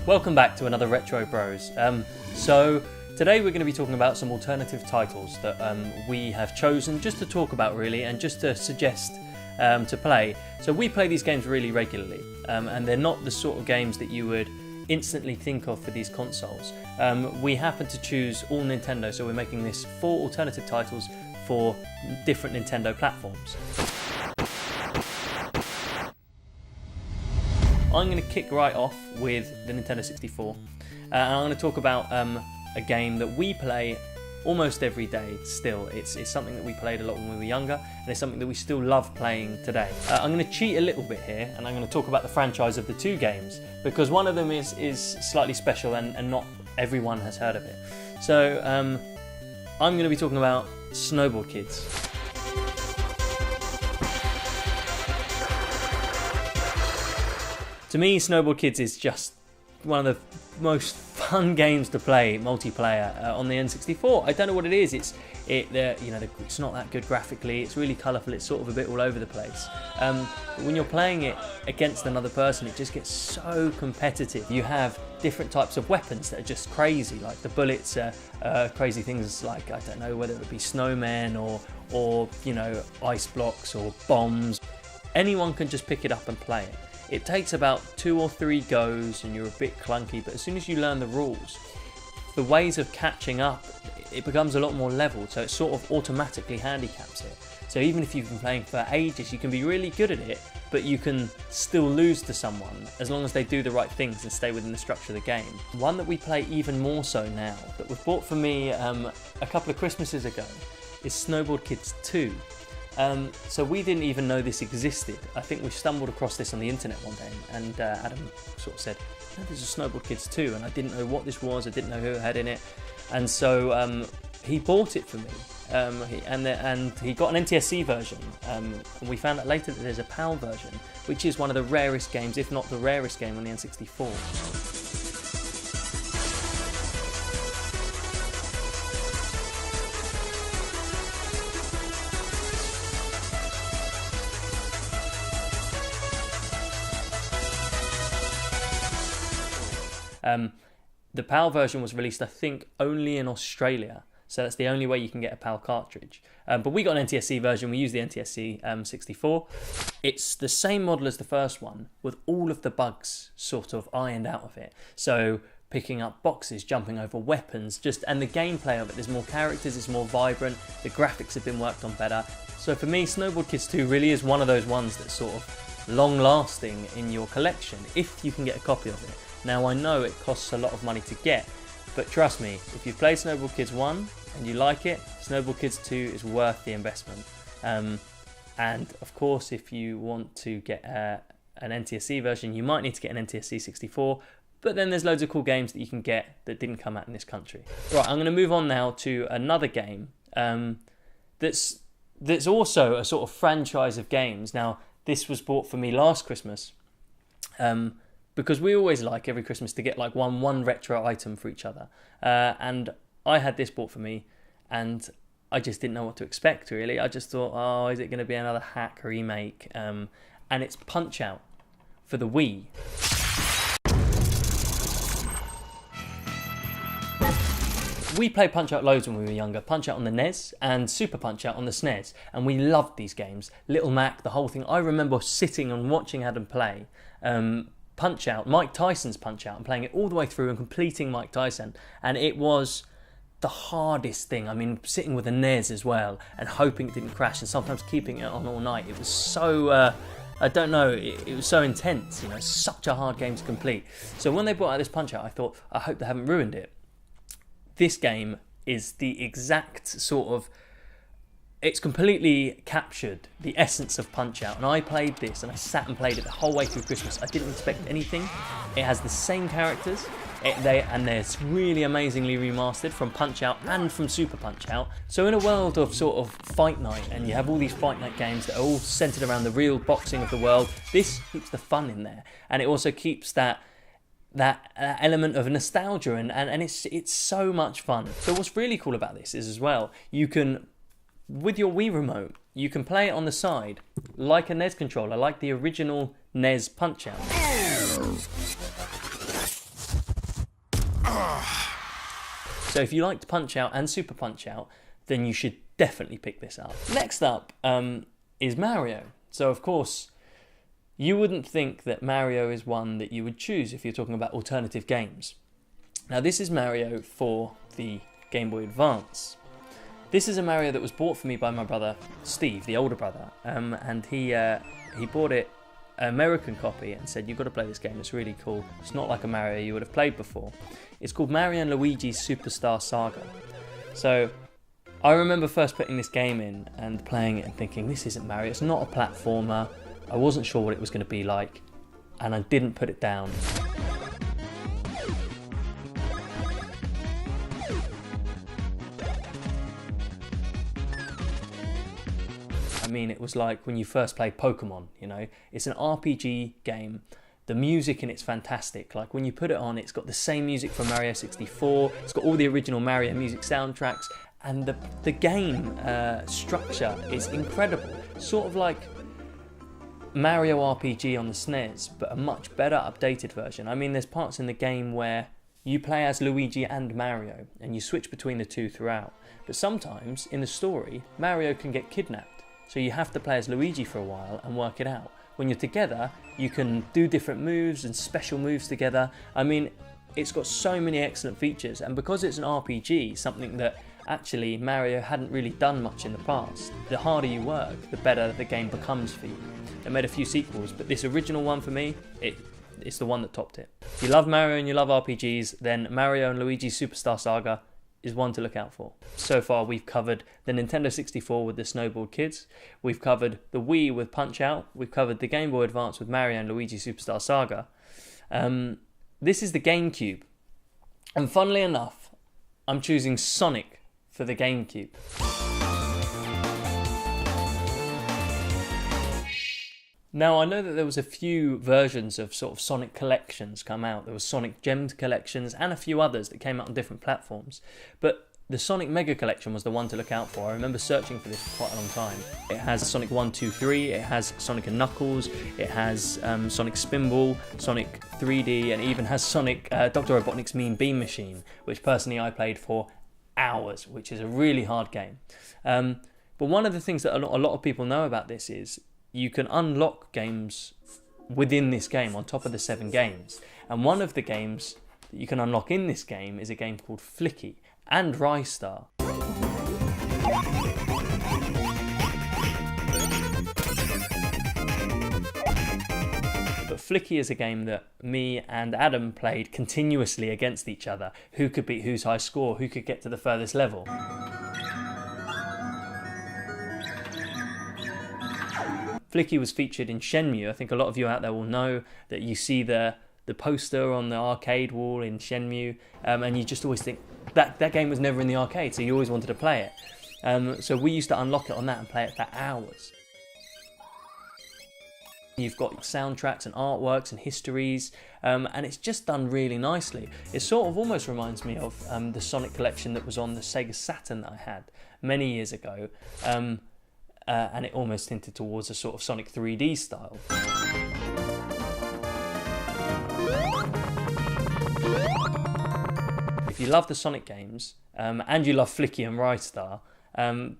Welcome back to another Retro Bros. So today we're going to be talking about some alternative titles that we have chosen just to talk about really and just to suggest to play. So we play these games really regularly and they're not the sort of games that you would instantly think of for these consoles. We happen to choose all Nintendo, so we're making this 4 alternative titles for different Nintendo platforms. I'm going to kick right off with the Nintendo 64 and I'm going to talk about a game that we play almost every day still. It's something that we played a lot when we were younger and it's something that we still love playing today. I'm going to cheat a little bit here and I'm going to talk about the franchise of the 2 games because one of them is slightly special and not everyone has heard of it. So I'm going to be talking about Snowboard Kids. To me, Snowboard Kids is just one of the most fun games to play multiplayer on the N64. I don't know what it is. It's not that good graphically. It's really colourful. It's sort of a bit all over the place. But when you're playing it against another person, it just gets so competitive. You have different types of weapons that are just crazy. Like the bullets are crazy things like, I don't know, whether it be snowmen or ice blocks or bombs. Anyone can just pick it up and play it. It takes about 2 or 3 goes and you're a bit clunky, but as soon as you learn the rules, the ways of catching up, it becomes a lot more level, so it sort of automatically handicaps it. So even if you've been playing for ages, you can be really good at it, but you can still lose to someone as long as they do the right things and stay within the structure of the game. One that we play even more so now, that was bought for me a couple of Christmases ago, is Snowboard Kids 2. So we didn't even know this existed. I think we stumbled across this on the internet one day and Adam sort of said, oh, there's a Snowboard Kids 2 and I didn't know what this was, I didn't know who it had in it, and so he bought it for me and he got an NTSC version and we found out later that there's a PAL version, which is one of the rarest games, if not the rarest game on the N64. The PAL version was released, I think, only in Australia, so that's the only way you can get a PAL cartridge. But we got an NTSC version, we used the NTSC 64. It's the same model as the first one, with all of the bugs sort of ironed out of it. So picking up boxes, jumping over weapons, and the gameplay of it, there's more characters, it's more vibrant, the graphics have been worked on better. So for me, Snowboard Kids 2 really is one of those ones that's sort of long-lasting in your collection, if you can get a copy of it. Now I know it costs a lot of money to get, but trust me, if you play Snowboard Kids 1 and you like it, Snowboard Kids 2 is worth the investment. And of course, if you want to get an NTSC version, you might need to get an NTSC 64, but then there's loads of cool games that you can get that didn't come out in this country. Right, I'm going to move on now to another game that's also a sort of franchise of games. Now, this was bought for me last Christmas. Because we always like every Christmas to get like one retro item for each other. And I had this bought for me and I just didn't know what to expect really. I just thought, oh, is it going to be another hack remake? And it's Punch-Out for the Wii. We played Punch-Out loads when we were younger. Punch-Out on the NES and Super Punch-Out on the SNES. And we loved these games. Little Mac, the whole thing. I remember sitting and watching Adam play Punch-Out, Mike Tyson's Punch-Out, and playing it all the way through and completing Mike Tyson. And it was the hardest thing. I mean, sitting with a NES as well and hoping it didn't crash and sometimes keeping it on all night. It was so, I don't know, it was so intense, such a hard game to complete. So when they brought out this Punch-Out, I thought, I hope they haven't ruined it. This game is the exact sort of, it's completely captured the essence of Punch-Out, and I played this and I sat and played it the whole way through Christmas. I didn't expect anything. It has the same characters, and they're really amazingly remastered from Punch-Out and from Super Punch-Out. So in a world of sort of Fight Night, and you have all these Fight Night games that are all centered around the real boxing of the world, this keeps the fun in there, and it also keeps that element of nostalgia, and it's so much fun. So what's really cool about this is as well, you can, with your Wii remote, you can play it on the side like a NES controller, like the original NES Punch-Out. So if you liked Punch-Out and Super Punch-Out, then you should definitely pick this up. Next up is Mario. So of course, you wouldn't think that Mario is one that you would choose if you're talking about alternative games. Now this is Mario for the Game Boy Advance. This is a Mario that was bought for me by my brother Steve, the older brother, and he bought it, an American copy, and said, you've got to play this game, it's really cool. It's not like a Mario you would have played before. It's called Mario and Luigi's Superstar Saga. So I remember first putting this game in and playing it and thinking, this isn't Mario, it's not a platformer. I wasn't sure what it was going to be like, and I didn't put it down. I mean, it was like when you first played Pokemon, you know? It's an RPG game. The music in it's fantastic. Like when you put it on, it's got the same music from Mario 64. It's got all the original Mario music soundtracks. And the game structure is incredible. Sort of like Mario RPG on the SNES, but a much better updated version. I mean, there's parts in the game where you play as Luigi and Mario, and you switch between the two throughout. But sometimes, in the story, Mario can get kidnapped. So you have to play as Luigi for a while and work it out. When you're together, you can do different moves and special moves together. I mean, it's got so many excellent features, and because it's an RPG, something that actually Mario hadn't really done much in the past, the harder you work, the better the game becomes for you. They made a few sequels, but this original one for me, it's the one that topped it. If you love Mario and you love RPGs, then Mario and Luigi's Superstar Saga is one to look out for. So far we've covered the Nintendo 64 with the Snowboard Kids, we've covered the Wii with Punch-Out, we've covered the Game Boy Advance with Mario and Luigi Superstar Saga. This is the GameCube, and funnily enough, I'm choosing Sonic for the GameCube. Now, I know that there was a few versions of sort of Sonic collections come out. There was Sonic Gems collections and a few others that came out on different platforms. But the Sonic Mega Collection was the one to look out for. I remember searching for this for quite a long time. It has Sonic 1, 2, 3, it has Sonic and Knuckles, it has Sonic Spinball, Sonic 3D, and it even has Sonic Dr. Robotnik's Mean Beam Machine, which personally I played for hours, which is a really hard game. But one of the things that a lot of people know about this is you can unlock games within this game on top of the 7 games. And one of the games that you can unlock in this game is a game called Flicky and Rystar. But Flicky is a game that me and Adam played continuously against each other. Who could beat whose high score, who could get to the furthest level. Flicky was featured in Shenmue. I think a lot of you out there will know that you see the poster on the arcade wall in Shenmue, and you just always think that game was never in the arcade, so you always wanted to play it. So we used to unlock it on that and play it for hours. You've got soundtracks and artworks and histories, and it's just done really nicely. It sort of almost reminds me of the Sonic collection that was on the Sega Saturn that I had many years ago. And it almost hinted towards a sort of Sonic 3D style. If you love the Sonic games, and you love Flicky and Rystar,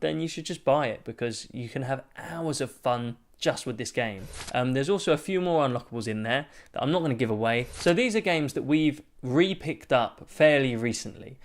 then you should just buy it, because you can have hours of fun just with this game. There's also a few more unlockables in there that I'm not going to give away. So these are games that we've re-picked up fairly recently.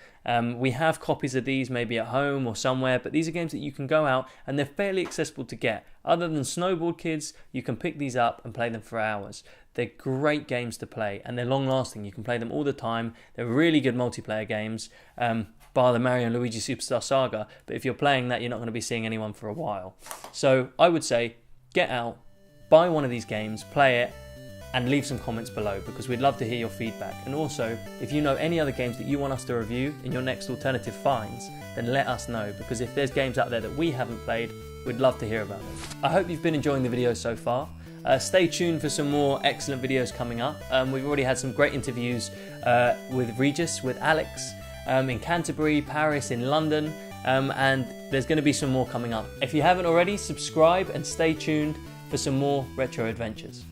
We have copies of these maybe at home or somewhere, but these are games that you can go out and they're fairly accessible to get. Other than Snowboard Kids, you can pick these up and play them for hours. They're great games to play, and they're long lasting. You can play them all the time. They're really good multiplayer games, bar the Mario and Luigi Superstar Saga, but if you're playing that, you're not going to be seeing anyone for a while. So I would say, get out, buy one of these games, play it, and leave some comments below, because we'd love to hear your feedback. And also, if you know any other games that you want us to review in your next alternative finds, then let us know, because if there's games out there that we haven't played, we'd love to hear about them. I hope you've been enjoying the video so far. Stay tuned for some more excellent videos coming up. We've already had some great interviews with Regis, with Alex, in Canterbury, Paris, in London, and there's going to be some more coming up. If you haven't already, subscribe and stay tuned for some more retro adventures.